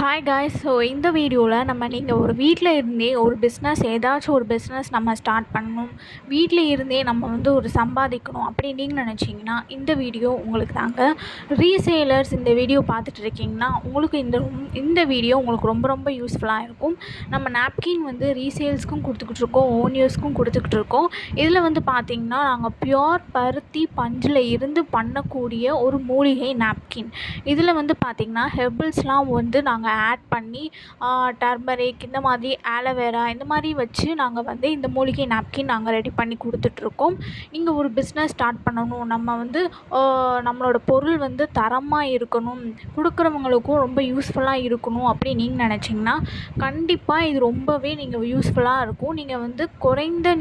Hi guys. So இந்த வீடியோவில் நீங்கள் ஒரு வீட்டில் இருந்தே ஒரு பிஸ்னஸ் ஏதாச்சும் ஒரு பிஸ்னஸ் நம்ம ஸ்டார்ட் பண்ணணும், வீட்டில் இருந்தே நம்ம ஒரு சம்பாதிக்கணும் அப்படின்னு நீங்கள் நினச்சிங்கன்னா இந்த வீடியோ உங்களுக்கு தாங்க. ரீசேலர்ஸ் இந்த வீடியோ பார்த்துட்டு இருக்கீங்கன்னா உங்களுக்கு இந்த வீடியோ உங்களுக்கு ரொம்ப ரொம்ப யூஸ்ஃபுல்லாக இருக்கும். நம்ம நாப்கின் ரீசேல்ஸ்க்கும் கொடுத்துக்கிட்டு இருக்கோம், ஓன் யூஸ்க்கும் கொடுத்துக்கிட்டு இருக்கோம். இதில் பார்த்திங்கன்னா நாங்கள் பியோர் பருத்தி பஞ்சில் இருந்து பண்ணக்கூடிய ஒரு மூலிகை நாப்கின். இதில் பார்த்திங்கன்னா ஹெர்பல்ஸ்லாம் நாங்கள் ஆட் பண்ணி டர்மரிக் இந்த மாதிரி ஆலோவேரா இந்த மாதிரி வச்சு நாங்கள் இந்த மூலிகை நாப்கின் நாங்கள் ரெடி பண்ணி கொடுத்துட்ருக்கோம். நீங்கள் ஒரு பிஸ்னஸ் ஸ்டார்ட் பண்ணணும், நம்ம நம்மளோட பொருள் தரமாக இருக்கணும், கொடுக்குறவங்களுக்கும் ரொம்ப யூஸ்ஃபுல்லாக இருக்கணும் அப்படின்னு நீங்கள் நினச்சிங்கன்னா கண்டிப்பாக இது ரொம்பவே யூஸ்ஃபுல்லாக இருக்கும். நீங்கள் குறைந்த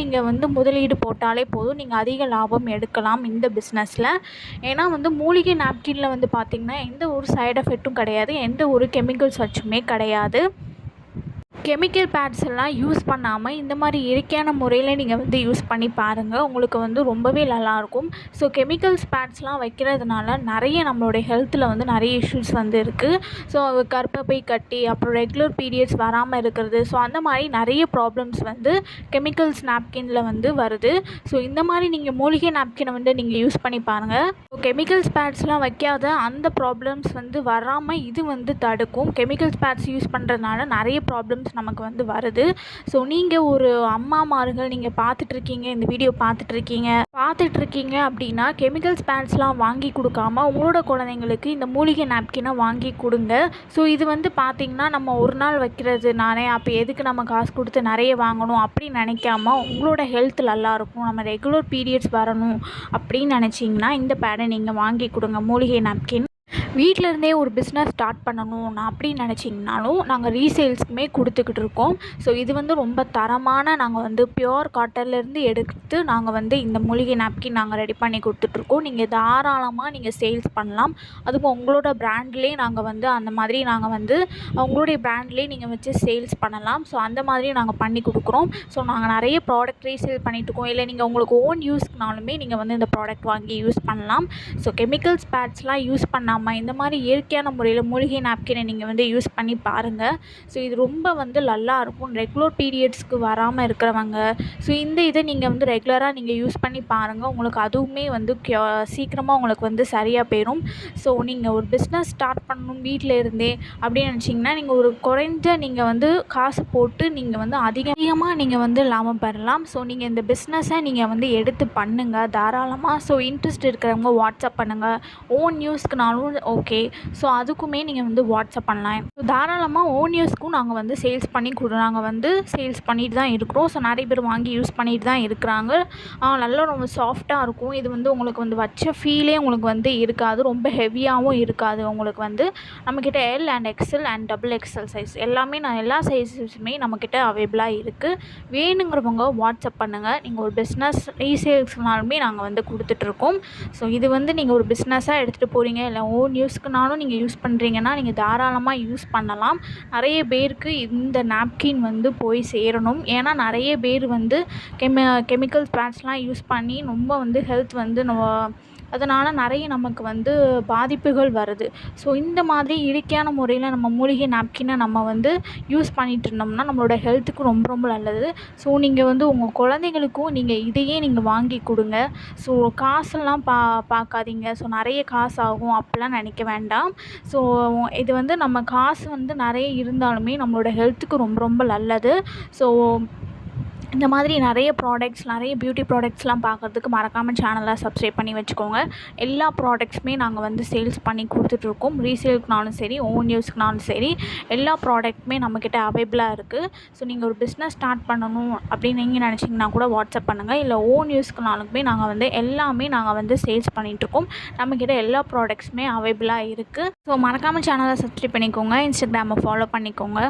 முதலீடு போட்டாலே போதும், நீங்கள் அதிக லாபம் எடுக்கலாம் இந்த பிஸ்னஸில். ஏன்னா மூலிகை நாப்கினில் பார்த்திங்கன்னா எந்த ஒரு சைடு எஃபெக்ட்டும் கிடையாது, எந்த ஒரு கெமிக்கல்ஸ் வச்சுமே கிடையாது. கெமிக்கல் பேட்ஸ் எல்லாம் யூஸ் பண்ணாமல் இந்த மாதிரி இயற்கையான முறையில் நீங்கள் யூஸ் பண்ணி பாருங்கள், உங்களுக்கு ரொம்பவே நல்லாயிருக்கும். ஸோ கெமிக்கல்ஸ் பேட்ஸ்லாம் வைக்கிறதுனால நிறைய நம்மளுடைய ஹெல்த்தில் நிறைய இஷ்யூஸ் இருக்குது. ஸோ கர்ப்பப்பை கட்டி, அப்புறம் ரெகுலர் பீரியட்ஸ் வராமல் இருக்கிறது, ஸோ அந்த மாதிரி நிறைய ப்ராப்ளம்ஸ் கெமிக்கல்ஸ் நாப்கினில் வருது. ஸோ இந்த மாதிரி நீங்கள் மூலிகை நாப்கினை நீங்கள் யூஸ் பண்ணி பாருங்கள். ஸோ கெமிக்கல்ஸ் பேட்ஸ்லாம் வைக்காத அந்த ப்ராப்ளம்ஸ் வராமல் இது தடுக்கும். கெமிக்கல்ஸ் பேட்ஸ் யூஸ் பண்ணுறதுனால நிறைய ப்ராப்ளம்ஸ் நமக்கு வருது. ஸோ நீங்கள் ஒரு அம்மாமார்கள் நீங்கள் பார்த்துட்ருக்கீங்க, இந்த வீடியோ பார்த்துட்ருக்கீங்க அப்படின்னா கெமிக்கல்ஸ் பேட்ஸ்லாம் வாங்கி கொடுக்காம உங்களோட குழந்தைங்களுக்கு இந்த மூலிகை நாப்கினை வாங்கி கொடுங்க. ஸோ இது பார்த்திங்கன்னா நம்ம ஒரு நாள் வைக்கிறது நானே, அப்போ எதுக்கு நம்ம காசு கொடுத்து நிறைய வாங்கணும் அப்படின்னு நினைக்காம உங்களோட ஹெல்த் நல்லாயிருக்கும், நம்ம ரெகுலர் பீரியட்ஸ் வரணும் அப்படின்னு நினச்சிங்கன்னா இந்த பேடை நீங்கள் வாங்கி கொடுங்க, மூலிகை நாப்கின். வீட்டில் இருந்தே ஒரு பிஸ்னஸ் ஸ்டார்ட் பண்ணணும் நான் அப்படின்னு நினச்சிங்கனாலும் நாங்கள் ரீசேல்ஸ்க்குமே கொடுத்துக்கிட்டு இருக்கோம். ஸோ இது ரொம்ப தரமான நாங்கள் பியோர் காட்டன்லேருந்து எடுத்து நாங்கள் இந்த மூலிகை நாப்கின் நாங்கள் ரெடி பண்ணி கொடுத்துட்ருக்கோம். நீங்கள் தாராளமாக நீங்கள் சேல்ஸ் பண்ணலாம். அதுவும் உங்களோட பிராண்ட்லேயே நாங்கள் அந்த மாதிரி நாங்கள் உங்களுடைய பிராண்ட்லேயே நீங்கள் வச்சு சேல்ஸ் பண்ணலாம். ஸோ அந்த மாதிரி நாங்கள் பண்ணி கொடுக்குறோம். ஸோ நாங்கள் நிறைய ப்ராடக்ட் ரீசேல் பண்ணிகிட்ருக்கோம். இல்லை நீங்கள் உங்களுக்கு ஓன் யூஸ்க்குனாலுமே நீங்கள் இந்த ப்ராடக்ட் வாங்கி யூஸ் பண்ணலாம். ஸோ கெமிக்கல்ஸ் பேட்ஸ்லாம் யூஸ் பண்ணாமல் இந்த மாதிரி இயற்கையான முறையில் மூலிகை நாப்கினை நீங்கள் யூஸ் பண்ணி பாருங்கள். ஸோ இது ரொம்ப நல்லாயிருக்கும் ரெகுலர் பீரியட்ஸ்க்கு வராமல் இருக்கிறவங்க. ஸோ இந்த இதை நீங்கள் ரெகுலராக நீங்கள் யூஸ் பண்ணி பாருங்கள், உங்களுக்கு அதுவுமே சீக்கிரமாக உங்களுக்கு சரியாக போயிடும். ஸோ நீங்கள் ஒரு பிஸ்னஸ் ஸ்டார்ட் பண்ணணும் வீட்டில் இருந்தே அப்படின்னு நினச்சிங்கன்னா நீங்கள் ஒரு குறைஞ்ச நீங்கள் காசு போட்டு நீங்கள் அதிகமாக நீங்கள் லாபம் பெறலாம். ஸோ நீங்கள் இந்த பிஸ்னஸை நீங்கள் எடுத்து பண்ணுங்கள் தாராளமாக. ஸோ இன்ட்ரெஸ்ட் இருக்கிறவங்க வாட்ஸ்அப் பண்ணுங்கள், ஓன் நியூஸ்க்குனாலும் ஓகே. ஸோ அதுக்குமே நீங்கள் வாட்ஸ்அப் பண்ணலாம். ஸோ தாராளமாக ஓன் யூஸ்க்கும் நாங்கள் சேல்ஸ் பண்ணி நாங்கள் சேல்ஸ் பண்ணிட்டு தான் இருக்கிறோம். ஸோ நிறைய பேர் வாங்கி யூஸ் பண்ணிட்டு தான் இருக்கிறாங்க. நல்லா ரொம்ப சாஃப்டாக இருக்கும். இது உங்களுக்கு வச்ச ஃபீலே உங்களுக்கு இருக்காது, ரொம்ப ஹெவியாகவும் இருக்காது. உங்களுக்கு நம்மக்கிட்ட L and XL and double XL size எல்லாமே எல்லா சைஸஸுமே நம்மக்கிட்ட அவைலபிளாக இருக்குது. வேணுங்கிறவங்க வாட்ஸ்அப் பண்ணுங்கள். நீங்கள் ஒரு பிஸ்னஸ் ரீசேல்ஸ்னாலுமே நாங்கள் கொடுத்துட்ருக்கோம். ஸோ இது நீங்கள் ஒரு பிஸ்னஸாக எடுத்துகிட்டு போகிறீங்க, இல்லை ஓன் யூஸ்க்குனாலும் நீங்கள் யூஸ் பண்ணுறீங்கன்னா நீங்கள் தாராளமாக யூஸ் பண்ணலாம். நிறைய பேருக்கு இந்த நாப்கின் போய் சேரணும். ஏன்னா நிறைய பேர் கெமிக்கல்ஸ் பேட்ஸ்லாம் யூஸ் பண்ணி ரொம்ப ஹெல்த் அதனால் நிறைய நமக்கு பாதிப்புகள் வருது. ஸோ இந்த மாதிரி இயற்கையான முறையில் நம்ம மூலிகை நாப்கினை நம்ம யூஸ் பண்ணிகிட்டு இருந்தோம்னா நம்மளோட ஹெல்த்துக்கு ரொம்ப ரொம்ப நல்லது. ஸோ நீங்கள் உங்கள் குழந்தைங்களுக்கும் நீங்கள் இதையே நீங்கள் வாங்கி கொடுங்க. ஸோ காசெல்லாம் பார்க்காதீங்க, ஸோ நிறைய காசு ஆகும் அப்படிலாம் நினைக்க வேண்டாம். ஸோ இது நம்ம காசு நிறைய இருந்தாலுமே நம்மளோட ஹெல்த்துக்கு ரொம்ப ரொம்ப நல்லது. ஸோ இந்த மாதிரி நிறைய ப்ராடக்ட்ஸ், நிறைய பியூட்டி ப்ராடக்ட்ஸ்லாம் பார்க்குறதுக்கு மறக்காமல் சேனலை சப்ஸ்கிரைப் பண்ணி வச்சுக்கோங்க. எல்லா ப்ராடக்ட்ஸுமே நாங்கள் சேல்ஸ் பண்ணி கொடுத்துட்ருக்கோம். ரீசேலுக்குனாலும் சரி, ஓன் யூஸ்க்குனாலும் சரி, எல்லா ப்ராடக்ட்டுமே நம்மக்கிட்ட அவைலபிளாக இருக்குது. ஸோ நீங்கள் ஒரு பிஸ்னஸ் ஸ்டார்ட் பண்ணணும் அப்படின்னு நீங்கள் நினச்சிங்கன்னா கூட வாட்ஸ்அப் பண்ணுங்கள். இல்லை ஓன் யூஸ்க்குனாலுமே நாங்கள் எல்லாமே நாங்கள் சேல்ஸ் பண்ணிகிட்ருக்கோம். நம்மக்கிட்ட எல்லா ப்ராடக்ட்ஸுமே அவைலபிளாக இருக்குது. ஸோ மறக்காமல் சேனலை சப்ஸ்கிரைப் பண்ணிக்கோங்க, இன்ஸ்டாகிராமை ஃபாலோ பண்ணிக்கோங்க.